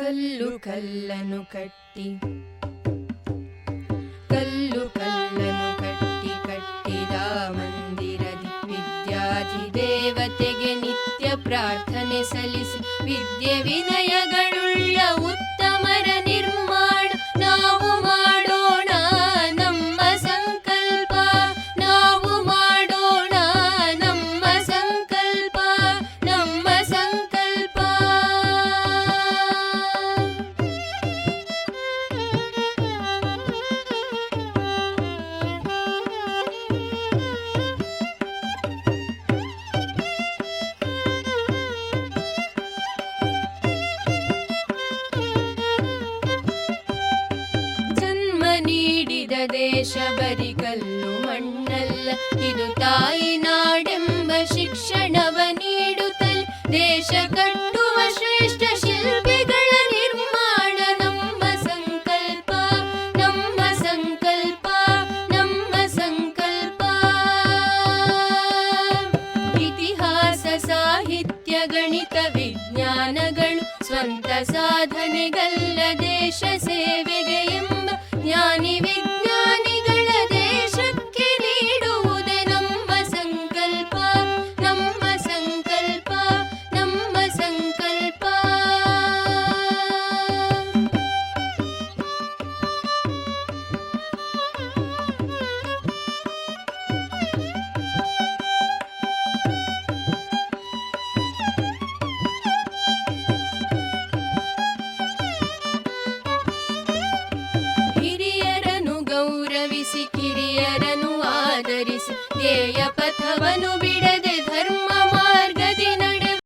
ಕಲ್ಲು ಕಲ್ಲನು ಕಟ್ಟಿ ಕಲ್ಲು ಕಲ್ಲನು ಕಟ್ಟಿ ಕಟ್ಟಿದ ಮಂದಿರದಿ ವಿದ್ಯಾಧಿ ದೇವತೆಗೆ ನಿತ್ಯ ಪ್ರಾರ್ಥನೆ ಸಲ್ಲಿಸಿ ವಿದ್ಯೆ ವಿನಯಗಳುಳ್ಳ ಉತ್ತಮರ ನಿರ್ಮಾಣ ನಾವು ಮಾಡೋಣ ನಮ್ಮ ಸಂಕಲ್ಪ. ನಾವು ಮಾಡೋಣ ನಮ್ಮ ಸಂಕಲ್ಪ, ನಮ್ಮ ಸಂಕಲ್ಪ. ನೀಡಿದ ದೇಶ ಬರಿ ಕಲ್ಲು ಮಣ್ಣಲ್ಲ, ಇದು ತಾಯಿ ನಾಡೆಂಬ ಶಿಕ್ಷಣವ ನೀಡುತ್ತಲೇ ದೇಶ ಕಟ್ಟುವ ಶ್ರೇಷ್ಠ ಶಿಲ್ಪಿಗಳ ನಿರ್ಮಾಣ ನಮ್ಮ ಸಂಕಲ್ಪ, ನಮ್ಮ ಸಂಕಲ್ಪ, ನಮ್ಮ ಸಂಕಲ್ಪ. ಇತಿಹಾಸ ಸಾಹಿತ್ಯ ಗಣಿತ ವಿಜ್ಞಾನಗಳು ಸ್ವಂತ ಸಾಧನೆಗಲ್ಲ ದೇಶ ಸೇವೆಗೆ ಎಂಬ ಜ್ಞಾನಿ ವಿಜ್ಞಾನಿಗಳ ದೇಶಕ್ಕೆ ನೀಡುವುದೇ ನಮ್ಮ ಸಂಕಲ್ಪ, ನಮ್ಮ ಸಂಕಲ್ಪ, ನಮ್ಮ ಸಂಕಲ್ಪ. ಗೌರವಿಸಿ ಕಿರಿಯರನ್ನು ಆದರಿಸಿ ಧ್ಯೇಯ ಪಥವನ್ನು ಬಿಡ